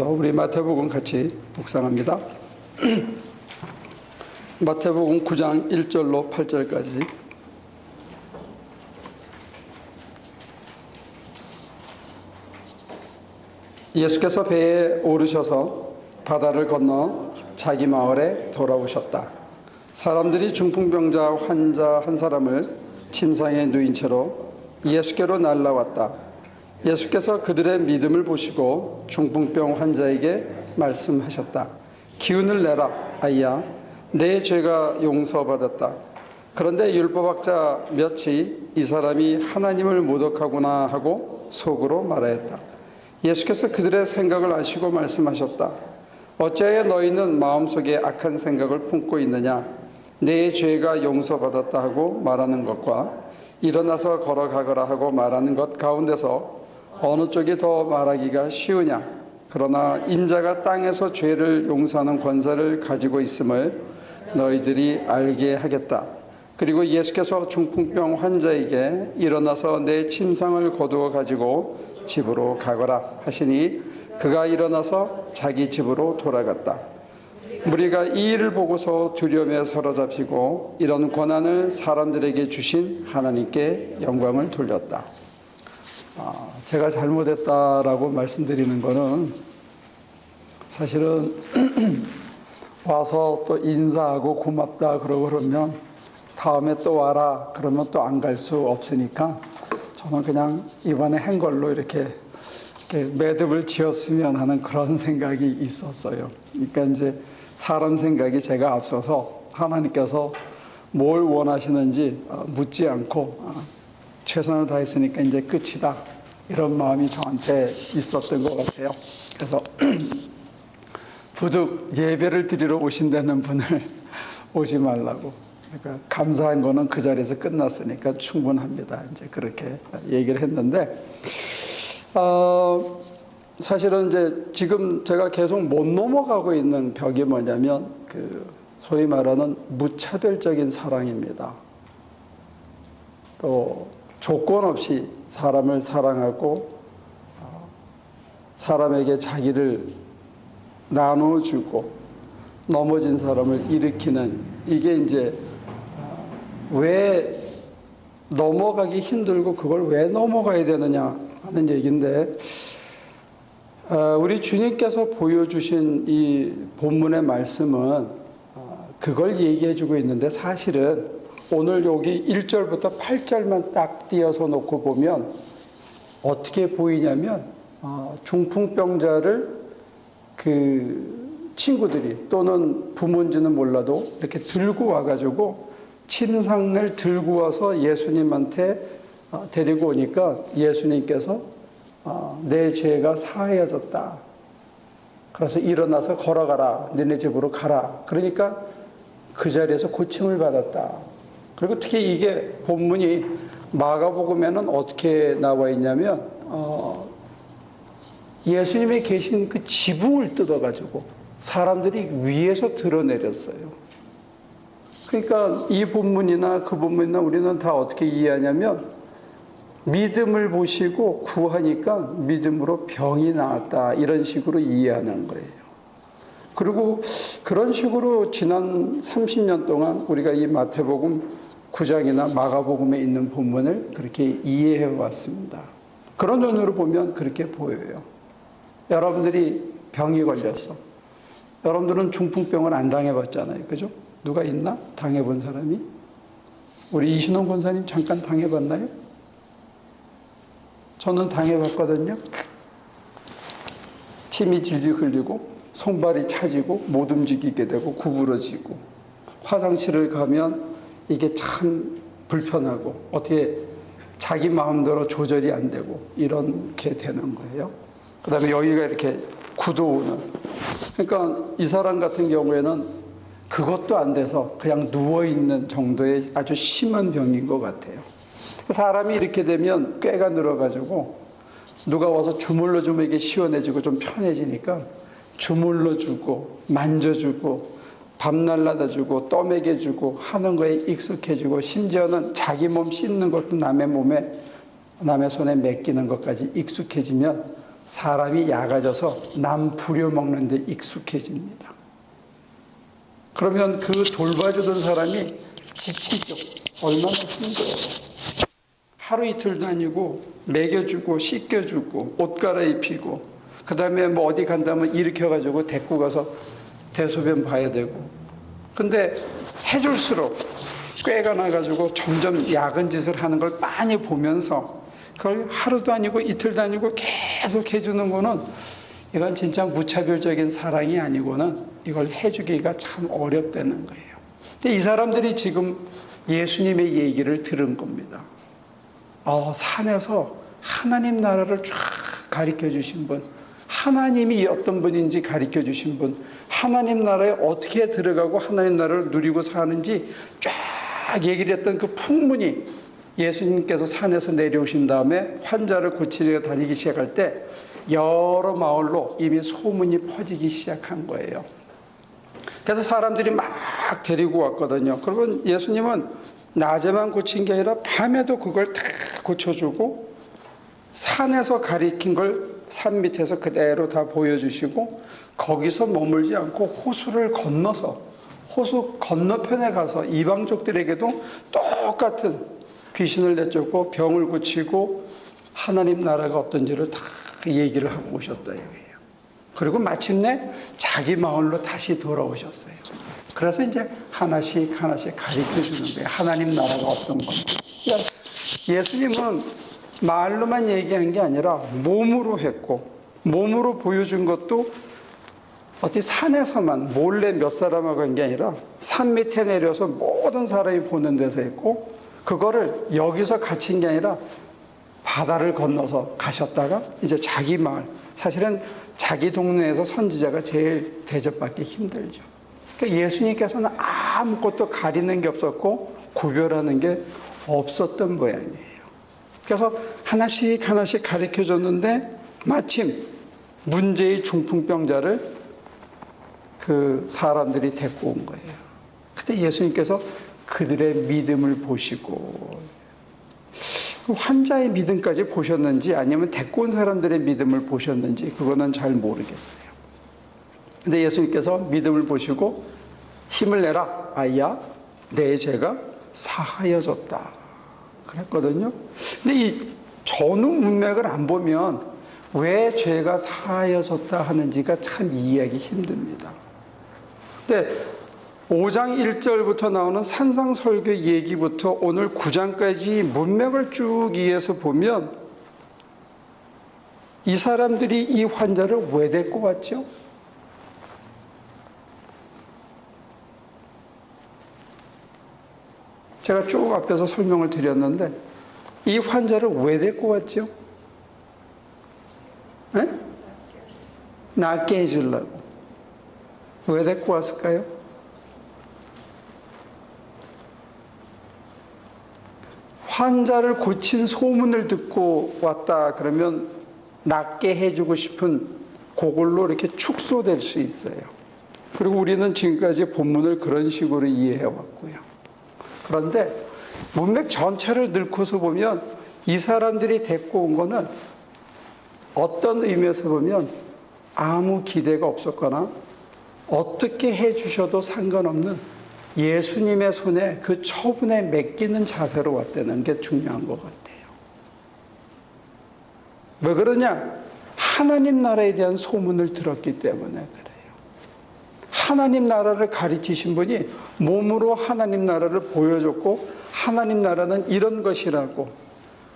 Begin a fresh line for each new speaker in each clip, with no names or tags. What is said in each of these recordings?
우리 마태복음 같이 묵상합니다. 마태복음 9장 1절로 8절까지. 예수께서 배에 오르셔서 바다를 건너 자기 마을에 돌아오셨다. 사람들이 중풍병자 환자 한 사람을 침상에 누인 채로 예수께로 날라왔다. 예수께서 그들의 믿음을 보시고 중풍병 환자에게 말씀하셨다. 기운을 내라, 아이야. 내 죄가 용서받았다. 그런데 율법학자 몇이 이 사람이 하나님을 모독하구나 하고 속으로 말하였다. 예수께서 그들의 생각을 아시고 말씀하셨다. 어찌하여 너희는 마음속에 악한 생각을 품고 있느냐? 내 죄가 용서받았다 하고 말하는 것과 일어나서 걸어가거라 하고 말하는 것 가운데서 어느 쪽이 더 말하기가 쉬우냐? 그러나 인자가 땅에서 죄를 용서하는 권세를 가지고 있음을 너희들이 알게 하겠다. 그리고 예수께서 중풍병 환자에게 일어나서 내 침상을 거두어 가지고 집으로 가거라 하시니 그가 일어나서 자기 집으로 돌아갔다. 무리가 이 일을 보고서 두려움에 사로잡히고 이런 권한을 사람들에게 주신 하나님께 영광을 돌렸다. 제가 잘못했다라고 말씀드리는 거는 사실은 와서 또 인사하고 고맙다 그러고 그러면 다음에 또 와라 그러면 또 안 갈 수 없으니까 저는 그냥 이번에 한 걸로 이렇게 매듭을 지었으면 하는 그런 생각이 있었어요. 그러니까 이제 사람 생각이 제가 앞서서 하나님께서 뭘 원하시는지 묻지 않고 최선을 다했으니까 이제 끝이다. 이런 마음이 저한테 있었던 것 같아요. 그래서 부득 예배를 드리러 오신다는 분을 오지 말라고. 그러니까 감사한 거는 그 자리에서 끝났으니까 충분합니다. 이제 그렇게 얘기를 했는데, 사실은 이제 지금 제가 계속 못 넘어가고 있는 벽이 뭐냐면 소위 말하는 무차별적인 사랑입니다. 또 조건 없이 사람을 사랑하고 사람에게 자기를 나눠주고 넘어진 사람을 일으키는 이게 이제 왜 넘어가기 힘들고 그걸 왜 넘어가야 되느냐 하는 얘기인데, 우리 주님께서 보여주신 이 본문의 말씀은 그걸 얘기해주고 있는데 사실은 오늘 여기 1절부터 8절만 딱 띄어서 놓고 보면 어떻게 보이냐면 중풍병자를 그 친구들이 또는 부모인지는 몰라도 이렇게 들고 와가지고 침상을 들고 와서 예수님한테 데리고 오니까 예수님께서 내 죄가 사하여졌다. 그래서 일어나서 걸어가라. 너네 집으로 가라. 그러니까 그 자리에서 고침을 받았다. 그리고 특히 이게 본문이 마가복음에는 어떻게 나와 있냐면 예수님이 계신 그 지붕을 뜯어가지고 사람들이 위에서 드러내렸어요. 그러니까 이 본문이나 그 본문이나 우리는 다 어떻게 이해하냐면 믿음을 보시고 구하니까 믿음으로 병이 나았다 이런 식으로 이해하는 거예요. 그리고 그런 식으로 지난 30년 동안 우리가 이 마태복음 9장이나 마가복음에 있는 본문을 그렇게 이해해 왔습니다. 그런 눈으로 보면 그렇게 보여요. 여러분들이 병이 걸렸어. 여러분들은 중풍병을 안 당해봤잖아요. 그죠? 누가 있나? 당해본 사람이? 우리 이신홍 권사님 잠깐 당해봤나요? 저는 당해봤거든요. 침이 질질 흘리고 손발이 차지고 못 움직이게 되고 구부러지고 화장실을 가면 이게 참 불편하고 어떻게 자기 마음대로 조절이 안 되고 이렇게 되는 거예요. 그 다음에 여기가 이렇게 굳어오는. 그러니까 이 사람 같은 경우에는 그것도 안 돼서 그냥 누워있는 정도의 아주 심한 병인 것 같아요. 사람이 이렇게 되면 꾀가 늘어가지고 누가 와서 주물러주면 이게 시원해지고 좀 편해지니까 주물러주고 만져주고 밥 날라다주고 떠먹여주고 하는 거에 익숙해지고 심지어는 자기 몸 씻는 것도 남의 몸에 남의 손에 맡기는 것까지 익숙해지면 사람이 약아져서 남 부려먹는 데 익숙해집니다. 그러면 그 돌봐주던 사람이 지치죠. 얼마나 힘들어요. 하루 이틀도 아니고 먹여주고 씻겨주고 옷 갈아입히고 그 다음에 뭐 어디 간다면 일으켜가지고 데리고 가서 대소변 봐야 되고. 근데 해줄수록 꾀가 나가지고 점점 야근 짓을 하는 걸 많이 보면서 그걸 하루도 아니고 이틀도 아니고 계속 해주는 거는 이건 진짜 무차별적인 사랑이 아니고는 이걸 해주기가 참 어렵다는 거예요. 근데 이 사람들이 지금 예수님의 얘기를 들은 겁니다. 산에서 하나님 나라를 쫙 가르쳐 주신 분, 하나님이 어떤 분인지 가르쳐 주신 분, 하나님 나라에 어떻게 들어가고 하나님 나라를 누리고 사는지 쫙 얘기를 했던 그 풍문이 예수님께서 산에서 내려오신 다음에 환자를 고치려 다니기 시작할 때 여러 마을로 이미 소문이 퍼지기 시작한 거예요. 그래서 사람들이 막 데리고 왔거든요. 그러면 예수님은 낮에만 고친 게 아니라 밤에도 그걸 다 고쳐주고 산에서 가리킨 걸 산 밑에서 그대로 다 보여주시고 거기서 머물지 않고 호수를 건너서 호수 건너편에 가서 이방족들에게도 똑같은 귀신을 내쫓고 병을 고치고 하나님 나라가 어떤지를 다 얘기를 하고 오셨다 이거예요. 그리고 마침내 자기 마을로 다시 돌아오셨어요. 그래서 이제 하나씩 가르쳐 주는 거예요. 하나님 나라가 어떤 건지. 그러니까 예수님은 말로만 얘기한 게 아니라 몸으로 했고 몸으로 보여준 것도 어디 산에서만 몰래 몇 사람하고 한 게 아니라 산 밑에 내려서 모든 사람이 보는 데서 했고 그거를 여기서 갇힌 게 아니라 바다를 건너서 가셨다가 이제 자기 마을, 사실은 자기 동네에서 선지자가 제일 대접받기 힘들죠. 그러니까 예수님께서는 아무것도 가리는 게 없었고 구별하는 게 없었던 모양이에요. 그래서 하나씩 가르쳐 줬는데 마침 문제의 중풍병자를 그 사람들이 데리고 온 거예요. 그때 예수님께서 그들의 믿음을 보시고 환자의 믿음까지 보셨는지 아니면 데리고 온 사람들의 믿음을 보셨는지 그거는 잘 모르겠어요. 근데 예수님께서 믿음을 보시고 힘을 내라 아이야 내 죄가 사하여졌다 그랬거든요. 근데 이 전후 문맥을 안 보면 왜 죄가 사하여졌다 하는지가 참 이해하기 힘듭니다. 근데 5장 1절부터 나오는 산상설교 얘기부터 오늘 9장까지 문맥을 쭉 이어서 보면 이 사람들이 이 환자를 왜 데리고 왔죠? 제가 쭉 앞에서 설명을 드렸는데 이 환자를 왜 데리고 왔죠? 네? 낫게 해주려고. 왜 데리고 왔을까요? 환자를 고친 소문을 듣고 왔다 그러면 낫게 해주고 싶은 그걸로 이렇게 축소될 수 있어요. 그리고 우리는 지금까지 본문을 그런 식으로 이해해 왔고요. 그런데 문맥 전체를 늙고서 보면 이 사람들이 데리고 온 거는 어떤 의미에서 보면 아무 기대가 없었거나 어떻게 해주셔도 상관없는 예수님의 손에 그 처분에 맡기는 자세로 왔다는 게 중요한 것 같아요. 왜 그러냐? 하나님 나라에 대한 소문을 들었기 때문에 그래요. 하나님 나라를 가르치신 분이 몸으로 하나님 나라를 보여줬고 하나님 나라는 이런 것이라고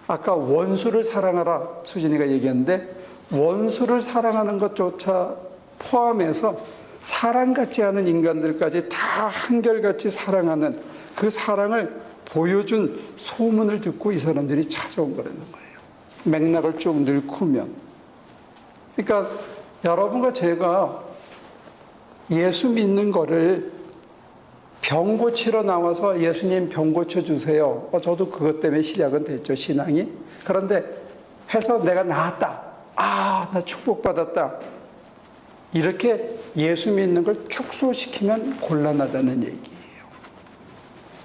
아까 원수를 사랑하라 수진이가 얘기했는데 원수를 사랑하는 것조차 포함해서 사랑 같지 않은 인간들까지 다 한결같이 사랑하는 그 사랑을 보여준 소문을 듣고 이 사람들이 찾아온 거라는 거예요. 맥락을 쭉 늙으면. 그러니까 여러분과 제가 예수 믿는 거를 병 고치러 나와서 예수님 병 고쳐주세요. 저도 그것 때문에 시작은 됐죠, 신앙이. 그런데 해서 내가 나았다. 나 축복받았다. 이렇게 예수 믿는 걸 축소시키면 곤란하다는 얘기예요.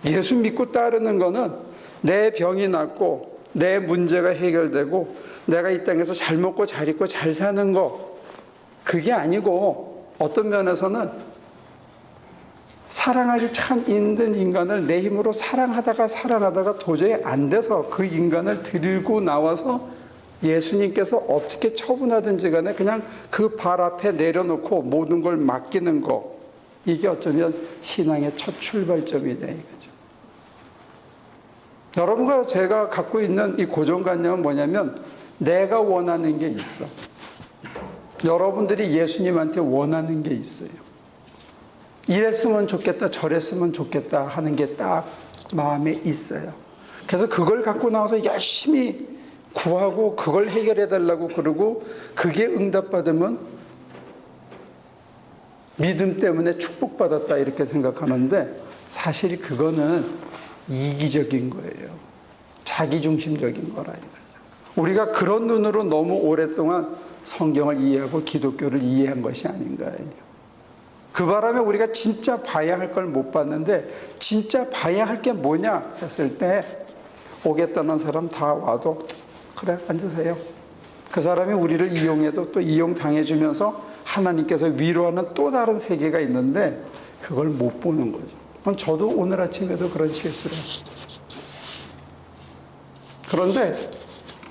예수 믿고 따르는 거는 내 병이 낫고 내 문제가 해결되고 내가 이 땅에서 잘 먹고 잘 입고 잘 사는 거, 그게 아니고 어떤 면에서는 사랑하기 참 힘든 인간을 내 힘으로 사랑하다가 도저히 안 돼서 그 인간을 들고 나와서 예수님께서 어떻게 처분하든지 간에 그냥 그 발 앞에 내려놓고 모든 걸 맡기는 거, 이게 어쩌면 신앙의 첫 출발점이다 이거죠. 여러분과 제가 갖고 있는 이 고정관념은 뭐냐면 내가 원하는 게 있어. 여러분들이 예수님한테 원하는 게 있어요. 이랬으면 좋겠다, 저랬으면 좋겠다 하는 게 딱 마음에 있어요. 그래서 그걸 갖고 나와서 열심히 구하고 그걸 해결해 달라고 그러고 그게 응답받으면 믿음 때문에 축복받았다 이렇게 생각하는데 사실 그거는 이기적인 거예요. 자기중심적인 거라 이거죠. 우리가 그런 눈으로 너무 오랫동안 성경을 이해하고 기독교를 이해한 것이 아닌가요. 그 바람에 우리가 진짜 봐야 할 걸 못 봤는데 진짜 봐야 할 게 뭐냐 했을 때 오겠다는 사람 다 와도 그래 앉으세요. 그 사람이 우리를 이용해도 또 이용당해주면서 하나님께서 위로하는 또 다른 세계가 있는데 그걸 못 보는 거죠. 저도 오늘 아침에도 그런 실수를 했어요. 그런데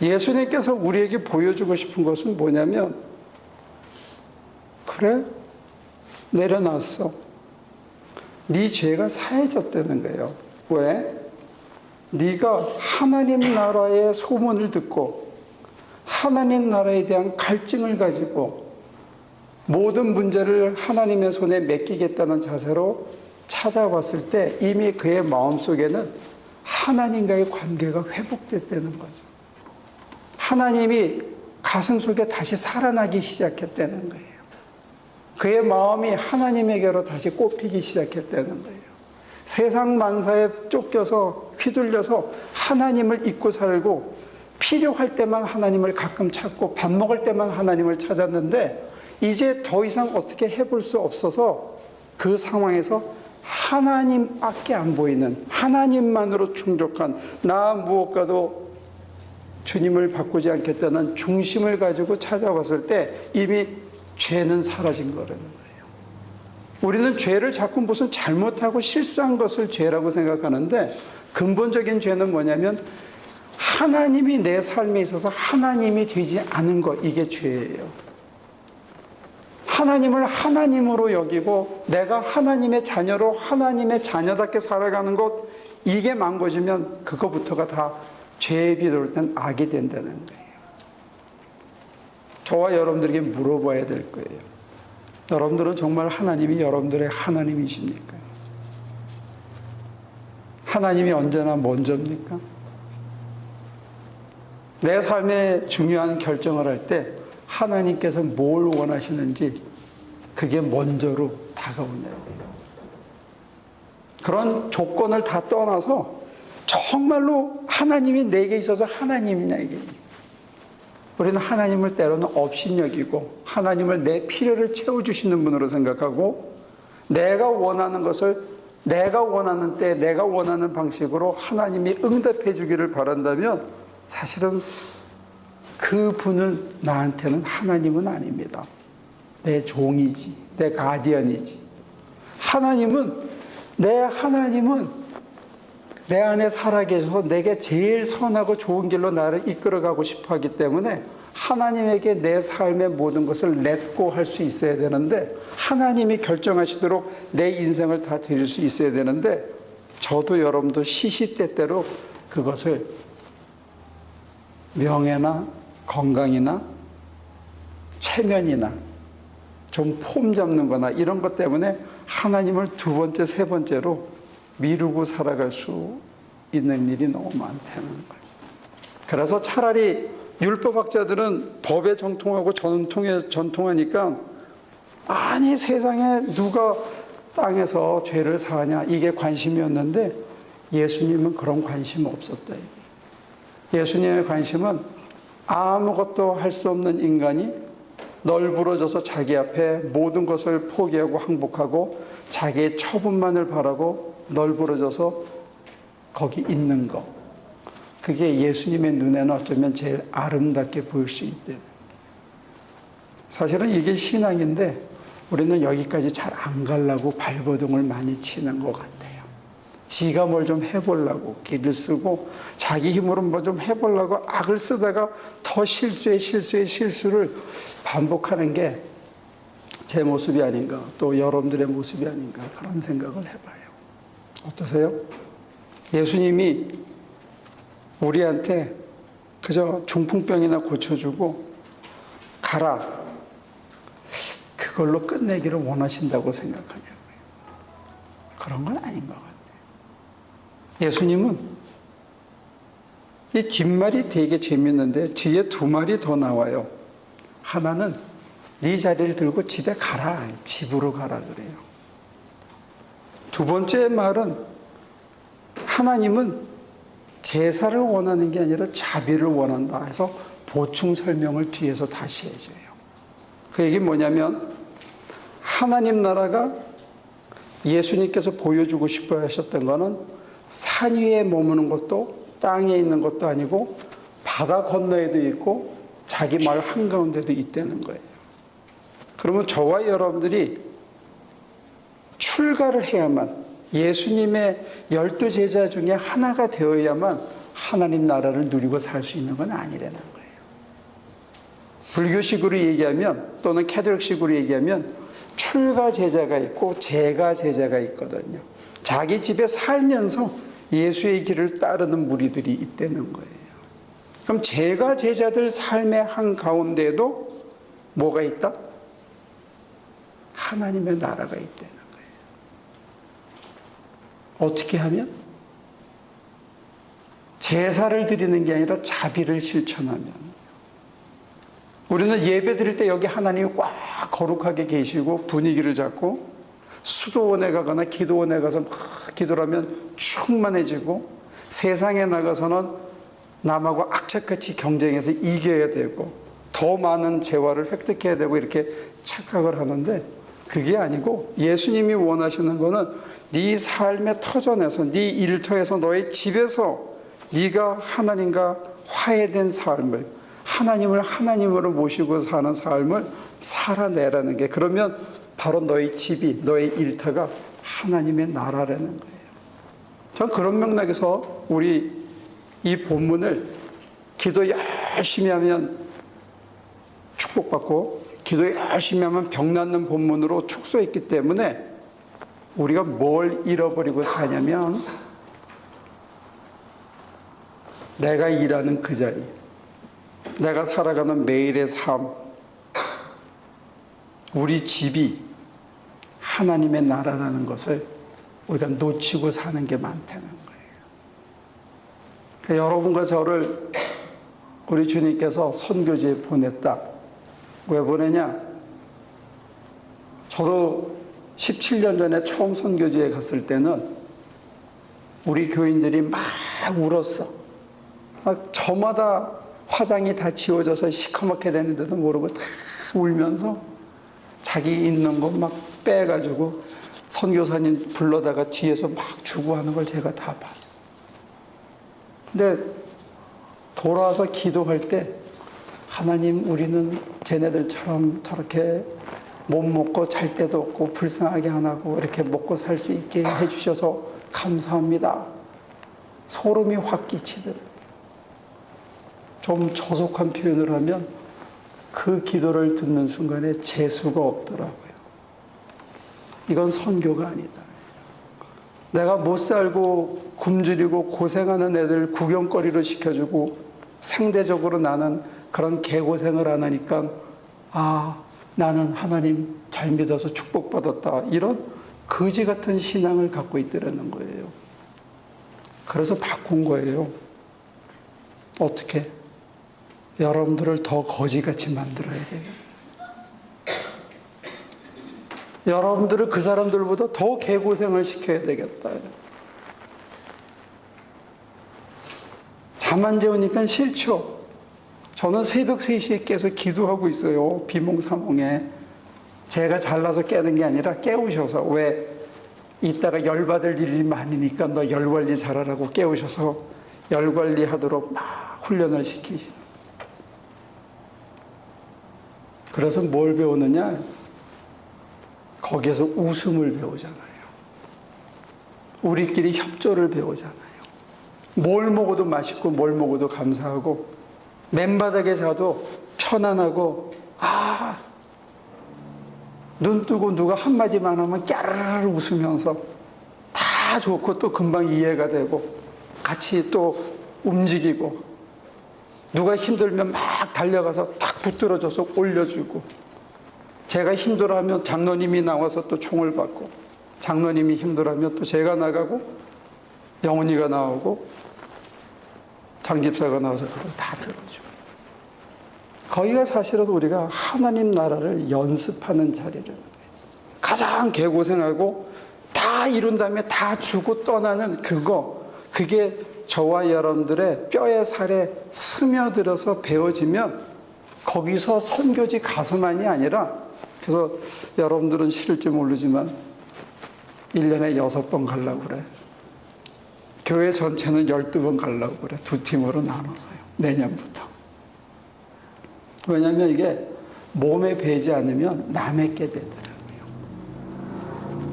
예수님께서 우리에게 보여주고 싶은 것은 뭐냐면 그래? 내려놨어. 네 죄가 사해졌다는 거예요. 왜? 네가 하나님 나라의 소문을 듣고 하나님 나라에 대한 갈증을 가지고 모든 문제를 하나님의 손에 맡기겠다는 자세로 찾아왔을 때 이미 그의 마음속에는 하나님과의 관계가 회복됐다는 거죠. 하나님이 가슴속에 다시 살아나기 시작했다는 거예요. 그의 마음이 하나님에게로 다시 꼽히기 시작했다는 거예요. 세상 만사에 쫓겨서 휘둘려서 하나님을 잊고 살고 필요할 때만 하나님을 가끔 찾고 밥 먹을 때만 하나님을 찾았는데 이제 더 이상 어떻게 해볼 수 없어서 그 상황에서 하나님밖에 안 보이는 하나님만으로 충족한 나 무엇과도 주님을 바꾸지 않겠다는 중심을 가지고 찾아왔을 때 이미 죄는 사라진 거라는 거예요. 우리는 죄를 자꾸 무슨 잘못하고 실수한 것을 죄라고 생각하는데 근본적인 죄는 뭐냐면 하나님이 내 삶에 있어서 하나님이 되지 않은 것, 이게 죄예요. 하나님을 하나님으로 여기고 내가 하나님의 자녀로 하나님의 자녀답게 살아가는 것, 이게 망가지면 그거부터가 다 죄에 비롯된 악이 된다는 거예요. 저와 여러분들에게 물어봐야 될 거예요. 여러분들은 정말 하나님이 여러분들의 하나님이십니까? 하나님이 언제나 먼저입니까? 내 삶에 중요한 결정을 할 때 하나님께서 뭘 원하시는지 그게 먼저로 다가오네요. 그런 조건을 다 떠나서 정말로 하나님이 내게 있어서 하나님이냐 이게. 우리는 하나님을 때로는 업신여기고 하나님을 내 필요를 채워주시는 분으로 생각하고 내가 원하는 것을 내가 원하는 때 내가 원하는 방식으로 하나님이 응답해 주기를 바란다면 사실은 그 분은 나한테는 하나님은 아닙니다. 내 종이지, 내 가디언이지. 하나님은 내 안에 살아계셔서 내게 제일 선하고 좋은 길로 나를 이끌어가고 싶어 하기 때문에 하나님에게 내 삶의 모든 것을 렛고 할 수 있어야 되는데 하나님이 결정하시도록 내 인생을 다 드릴 수 있어야 되는데 저도 여러분도 시시때때로 그것을 명예나 건강이나 체면이나 좀 폼 잡는 거나 이런 것 때문에 하나님을 두 번째, 세 번째로 미루고 살아갈 수 있는 일이 너무 많다는 거예요. 그래서 차라리 율법학자들은 법에 정통하고 전통에 전통하니까 아니 세상에 누가 땅에서 죄를 사하냐 이게 관심이었는데 예수님은 그런 관심 없었다. 예수님의 관심은 아무것도 할 수 없는 인간이 널브러져서 자기 앞에 모든 것을 포기하고 항복하고 자기의 처분만을 바라고 널브러져서 거기 있는 것. 그게 예수님의 눈에는 어쩌면 제일 아름답게 보일 수 있대요. 사실은 이게 신앙인데 우리는 여기까지 잘 안 가려고 발버둥을 많이 치는 것 같아요. 지가 뭘 좀 해보려고 길을 쓰고 자기 힘으로 뭐 좀 해보려고 악을 쓰다가 더 실수를 반복하는 게 제 모습이 아닌가, 또 여러분들의 모습이 아닌가, 그런 생각을 해봐요. 어떠세요? 예수님이 우리한테 그저 중풍병이나 고쳐주고 가라, 그걸로 끝내기를 원하신다고 생각하냐고요. 그런 건 아닌 것 같아요. 예수님은 이 뒷말이 되게 재밌는데 뒤에 두 말이 더 나와요. 하나는 네 자리를 들고 집에 가라, 집으로 가라 그래요. 두 번째 말은 하나님은 제사를 원하는 게 아니라 자비를 원한다 해서 보충 설명을 뒤에서 다시 해줘요. 그 얘기 뭐냐면 하나님 나라가 예수님께서 보여주고 싶어 하셨던 거는 산 위에 머무는 것도 땅에 있는 것도 아니고 바다 건너에도 있고 자기 마을 한가운데도 있다는 거예요. 그러면 저와 여러분들이 출가를 해야만, 예수님의 12제자 중에 하나가 되어야만 하나님 나라를 누리고 살 수 있는 건 아니라는 거예요. 불교식으로 얘기하면, 또는 캐톨릭식으로 얘기하면 출가 제자가 있고 재가 제자가 있거든요. 자기 집에 살면서 예수의 길을 따르는 무리들이 있다는 거예요. 그럼 재가 제자들 삶의 한가운데에도 뭐가 있다? 하나님의 나라가 있다는 거예요. 어떻게 하면? 제사를 드리는 게 아니라 자비를 실천하면. 우리는 예배 드릴 때 여기 하나님이 꽉 거룩하게 계시고 분위기를 잡고 수도원에 가거나 기도원에 가서 막 기도를 하면 충만해지고, 세상에 나가서는 남하고 악착같이 경쟁해서 이겨야 되고 더 많은 재화를 획득해야 되고 이렇게 착각을 하는데, 그게 아니고 예수님이 원하시는 거는 네 삶의 터전에서, 네 일터에서, 너의 집에서 네가 하나님과 화해된 삶을, 하나님을 하나님으로 모시고 사는 삶을 살아내라는 게, 그러면 바로 너의 집이, 너의 일터가 하나님의 나라라는 거예요. 전 그런 맥락에서 우리 이 본문을 기도 열심히 하면 축복받고 기도 열심히 하면 병 낫는 본문으로 축소했기 때문에 우리가 뭘 잃어버리고 사냐면, 내가 일하는 그 자리, 내가 살아가는 매일의 삶, 우리 집이 하나님의 나라라는 것을 우리가 놓치고 사는 게 많다는 거예요. 그러니까 여러분과 저를 우리 주님께서 선교지에 보냈다. 왜 보내냐? 저도 17년 전에 처음 선교지에 갔을 때는 우리 교인들이 막 울었어. 막 저마다 화장이 다 지워져서 시커멓게 되는데도 모르고 다 울면서 자기 있는 것 막 빼가지고 선교사님 불러다가 뒤에서 막 주고 하는 걸 제가 다 봤어. 근데 돌아와서 기도할 때, 하나님, 우리는 쟤네들처럼 저렇게 못 먹고 잘 데도 없고 불쌍하게 안 하고 이렇게 먹고 살 수 있게 해주셔서 감사합니다. 소름이 확 끼치더라고요. 좀 조속한 표현을 하면 그 기도를 듣는 순간에 재수가 없더라고요. 이건 선교가 아니다. 내가 못 살고 굶주리고 고생하는 애들 구경거리로 시켜주고 상대적으로 나는 그런 개고생을 안 하니까, 아, 나는 하나님 잘 믿어서 축복받았다, 이런 거지 같은 신앙을 갖고 있더라는 거예요. 그래서 바꾼 거예요. 어떻게? 여러분들을 더 거지같이 만들어야 돼요. 여러분들을 그 사람들보다 더 개고생을 시켜야 되겠다. 잠 안 재우니까 싫죠. 저는 새벽 3시에 깨서 기도하고 있어요. 비몽사몽에. 제가 잘나서 깨는 게 아니라 깨우셔서, 왜 이따가 열받을 일이 많으니까 너 열 관리 잘하라고 깨우셔서 열 관리하도록 막 훈련을 시키시는. 그래서 뭘 배우느냐? 거기에서 웃음을 배우잖아요. 우리끼리 협조를 배우잖아요. 뭘 먹어도 맛있고 뭘 먹어도 감사하고 맨바닥에 자도 편안하고 눈 뜨고 누가 한마디만 하면 깨르르 웃으면서 다 좋고 또 금방 이해가 되고 같이 또 움직이고 누가 힘들면 막 달려가서 딱 붙들어줘서 올려주고 제가 힘들어하면 장로님이 나와서 또 총을 받고 장로님이 힘들어하면 또 제가 나가고 영훈이가 나오고 장집사가 나와서 그걸 다 들어주고 거기가 사실은 우리가 하나님 나라를 연습하는 자리라는 거예요. 가장 개고생하고 다 이룬 다음에 다 주고 떠나는 그게 저와 여러분들의 뼈에 살에 스며들어서 배워지면 거기서 선교지 가서만이 아니라 그래서 여러분들은 싫을지 모르지만 1년에 6번 가려고 그래. 교회 전체는 12번 가려고 그래. 두 팀으로 나눠서요. 내년부터. 왜냐하면 이게 몸에 배지 않으면 남에게 되더라고요.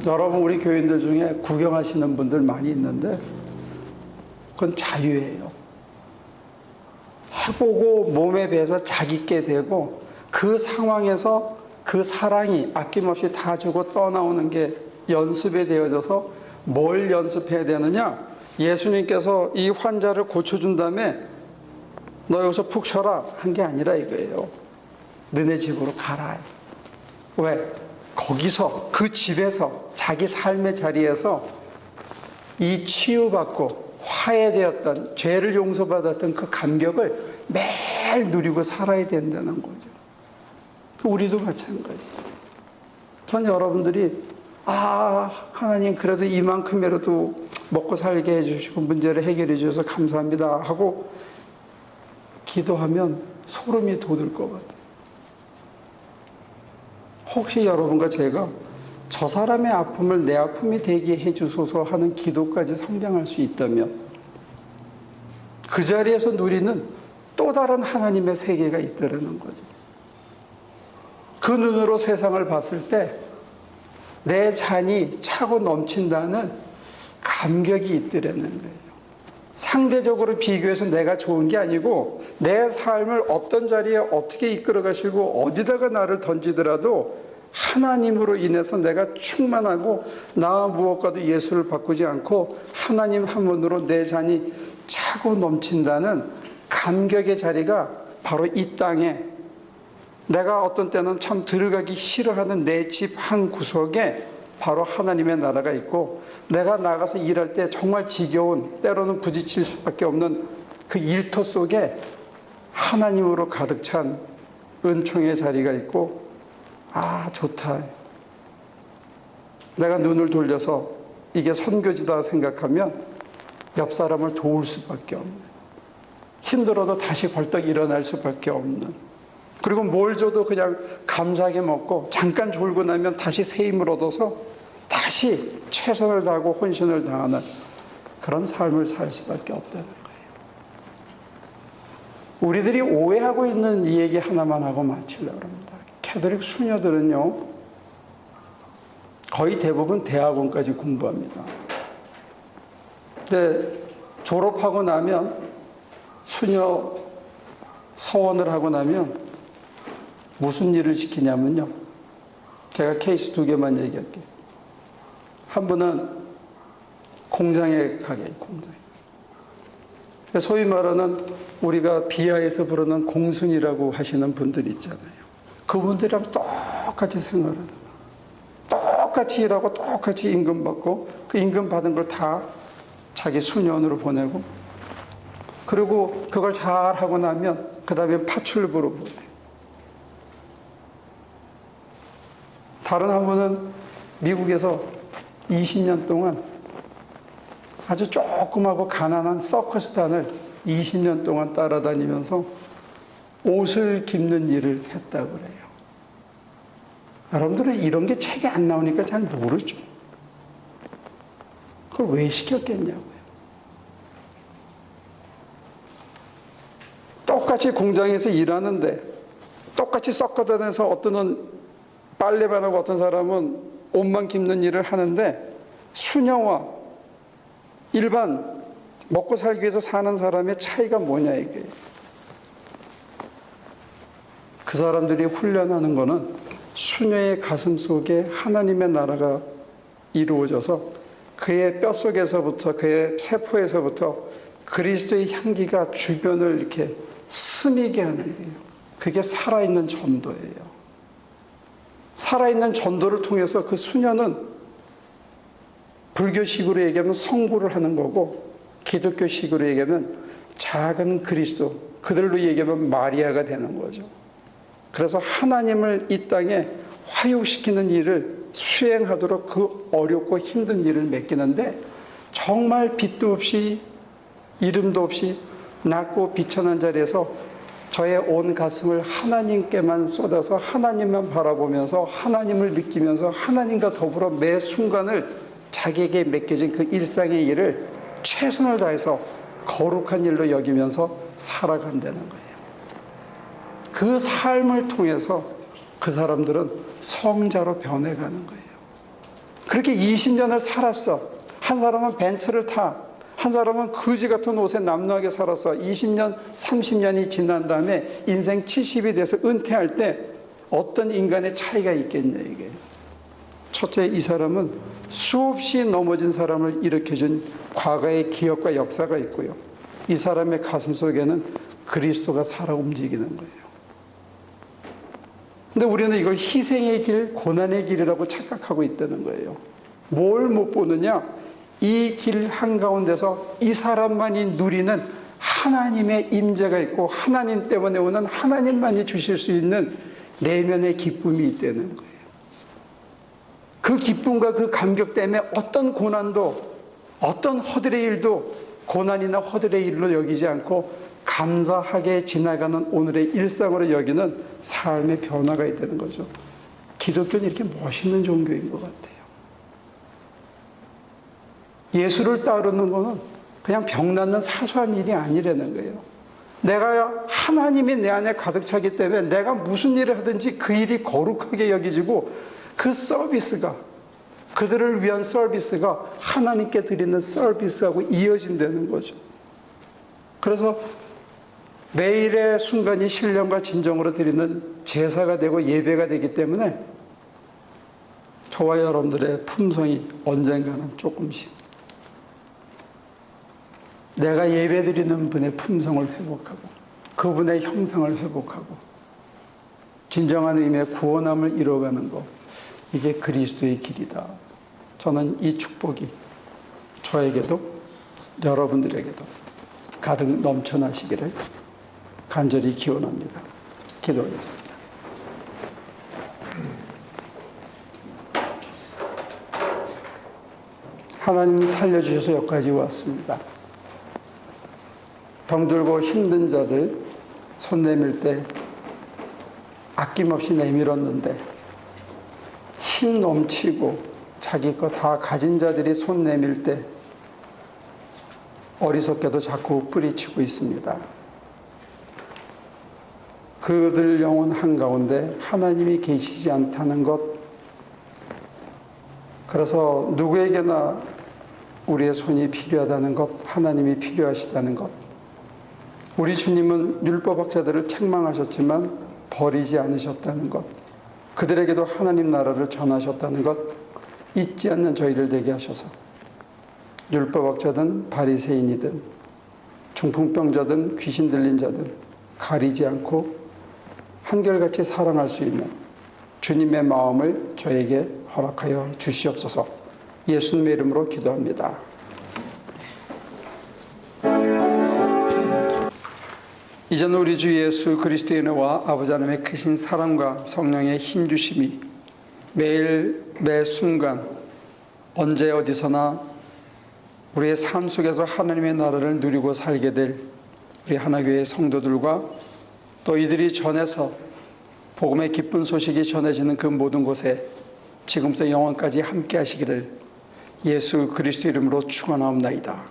여러분 우리 교인들 중에 구경하시는 분들 많이 있는데 그건 자유예요. 해보고 몸에 배서 자기께 되고 그 상황에서 그 사랑이 아낌없이 다 주고 떠나오는 게 연습이 되어져서 뭘 연습해야 되느냐? 예수님께서 이 환자를 고쳐준 다음에 너 여기서 푹 쉬어라 한 게 아니라 이거예요. 너네 집으로 가라. 왜? 거기서 그 집에서 자기 삶의 자리에서 이 치유받고 화해되었던 죄를 용서받았던 그 감격을 매일 누리고 살아야 된다는 거죠. 우리도 마찬가지. 전 여러분들이 하나님 그래도 이만큼이라도 먹고 살게 해주시고 문제를 해결해 주셔서 감사합니다 하고 기도하면 소름이 돋을 것 같아요. 혹시 여러분과 제가 저 사람의 아픔을 내 아픔이 되게 해주소서 하는 기도까지 성장할 수 있다면 그 자리에서 누리는 또 다른 하나님의 세계가 있다는 거죠. 그 눈으로 세상을 봤을 때 내 잔이 차고 넘친다는 감격이 있더라는 거예요. 상대적으로 비교해서 내가 좋은 게 아니고 내 삶을 어떤 자리에 어떻게 이끌어 가시고 어디다가 나를 던지더라도 하나님으로 인해서 내가 충만하고 나 무엇과도 예수를 바꾸지 않고 하나님 한 분으로 내 잔이 차고 넘친다는 감격의 자리가 바로 이 땅에 내가 어떤 때는 참 들어가기 싫어하는 내 집 한 구석에 바로 하나님의 나라가 있고 내가 나가서 일할 때 정말 지겨운 때로는 부딪힐 수밖에 없는 그 일터 속에 하나님으로 가득 찬 은총의 자리가 있고 좋다. 내가 눈을 돌려서 이게 선교지다 생각하면 옆 사람을 도울 수밖에 없는 힘들어도 다시 벌떡 일어날 수밖에 없는 그리고 뭘 줘도 그냥 감사하게 먹고 잠깐 졸고 나면 다시 새 힘을 얻어서 다시 최선을 다하고 혼신을 다하는 그런 삶을 살 수밖에 없다는 거예요. 우리들이 오해하고 있는 이 얘기 하나만 하고 마치려고 합니다. 캐톨릭 수녀들은요 거의 대부분 대학원까지 공부합니다. 근데 졸업하고 나면 수녀 서원을 하고 나면 무슨 일을 시키냐면요. 제가 케이스 2개만 얘기할게요. 한 분은 공장에 가게, 공장. 소위 말하는 우리가 비하에서 부르는 공순이라고 하시는 분들이 있잖아요. 그분들이랑 똑같이 생활하는 거예요. 똑같이 일하고 똑같이 임금 받고 그 임금 받은 걸 다 자기 수년으로 보내고 그리고 그걸 잘 하고 나면 그 다음에 파출부로 보내요. 다른 한 분은 미국에서 20년 동안 아주 조그마하고 가난한 서커스단을 20년 동안 따라다니면서 옷을 깁는 일을 했다고 그래요. 여러분들은 이런 게 책에 안 나오니까 잘 모르죠. 그걸 왜 시켰겠냐고요. 똑같이 공장에서 일하는데 똑같이 섞어다내서 어떤 빨래만 하고 어떤 사람은 옷만 깁는 일을 하는데 수녀와 일반 먹고 살기 위해서 사는 사람의 차이가 뭐냐 이게. 그 사람들이 훈련하는 거는 수녀의 가슴 속에 하나님의 나라가 이루어져서 그의 뼛속에서부터 그의 세포에서부터 그리스도의 향기가 주변을 이렇게 스미게 하는 거예요. 그게 살아있는 전도예요. 살아있는 전도를 통해서 그 수녀는 불교식으로 얘기하면 성구를 하는 거고 기독교식으로 얘기하면 작은 그리스도, 그들로 얘기하면 마리아가 되는 거죠. 그래서 하나님을 이 땅에 화육시키는 일을 수행하도록 그 어렵고 힘든 일을 맡기는데 정말 빛도 없이 이름도 없이 낮고 비천한 자리에서 저의 온 가슴을 하나님께만 쏟아서 하나님만 바라보면서 하나님을 느끼면서 하나님과 더불어 매 순간을 자기에게 맡겨진 그 일상의 일을 최선을 다해서 거룩한 일로 여기면서 살아간다는 거예요. 그 삶을 통해서 그 사람들은 성자로 변해가는 거예요. 그렇게 20년을 살았어. 한 사람은 벤츠를 타. 한 사람은 거지 같은 옷에 남루하게 살았어. 20년, 30년이 지난 다음에 인생 70이 돼서 은퇴할 때 어떤 인간의 차이가 있겠냐 이게. 첫째, 이 사람은 수없이 넘어진 사람을 일으켜준 과거의 기억과 역사가 있고요. 이 사람의 가슴 속에는 그리스도가 살아 움직이는 거예요. 근데 우리는 이걸 희생의 길, 고난의 길이라고 착각하고 있다는 거예요. 뭘 못 보느냐? 이 길 한가운데서 이 사람만이 누리는 하나님의 임재가 있고 하나님 때문에 오는 하나님만이 주실 수 있는 내면의 기쁨이 있다는 거예요. 그 기쁨과 그 감격 때문에 어떤 고난도 어떤 허들의 일도 고난이나 허들의 일로 여기지 않고 감사하게 지나가는 오늘의 일상으로 여기는 삶의 변화가 있다는 거죠. 기독교는 이렇게 멋있는 종교인 것 같아요. 예수를 따르는 것은 그냥 병 낫는 사소한 일이 아니라는 거예요. 내가 하나님이 내 안에 가득 차기 때문에 내가 무슨 일을 하든지 그 일이 거룩하게 여겨지고 그 서비스가, 그들을 위한 서비스가 하나님께 드리는 서비스하고 이어진다는 거죠. 그래서 매일의 순간이 신령과 진정으로 드리는 제사가 되고 예배가 되기 때문에 저와 여러분들의 품성이 언젠가는 조금씩 내가 예배드리는 분의 품성을 회복하고 그분의 형상을 회복하고 진정한 의미의 구원함을 이뤄가는 것, 이게 그리스도의 길이다. 저는 이 축복이 저에게도 여러분들에게도 가득 넘쳐나시기를 간절히 기원합니다. 기도하겠습니다. 하나님 살려주셔서 여기까지 왔습니다. 병들고 힘든 자들 손 내밀 때 아낌없이 내밀었는데 힘 넘치고 자기 거 다 가진 자들이 손 내밀 때 어리석게도 자꾸 뿌리치고 있습니다. 그들 영혼 한가운데 하나님이 계시지 않다는 것, 그래서 누구에게나 우리의 손이 필요하다는 것, 하나님이 필요하시다는 것, 우리 주님은 율법학자들을 책망하셨지만 버리지 않으셨다는 것, 그들에게도 하나님 나라를 전하셨다는 것 잊지 않는 저희를 되게 하셔서 율법학자든 바리새인이든 중풍병자든 귀신 들린 자든 가리지 않고 한결같이 사랑할 수 있는 주님의 마음을 저에게 허락하여 주시옵소서. 예수님의 이름으로 기도합니다. 이제는 우리 주 예수 그리스도의 은혜와 아버지 하나님의 크신 사랑과 성령의 힘주심이 매일 매 순간 언제 어디서나 우리의 삶 속에서 하나님의 나라를 누리고 살게 될 우리 하나교회 성도들과 또 이들이 전해서 복음의 기쁜 소식이 전해지는 그 모든 곳에 지금부터 영원까지 함께 하시기를 예수 그리스도 이름으로 축원하옵나이다.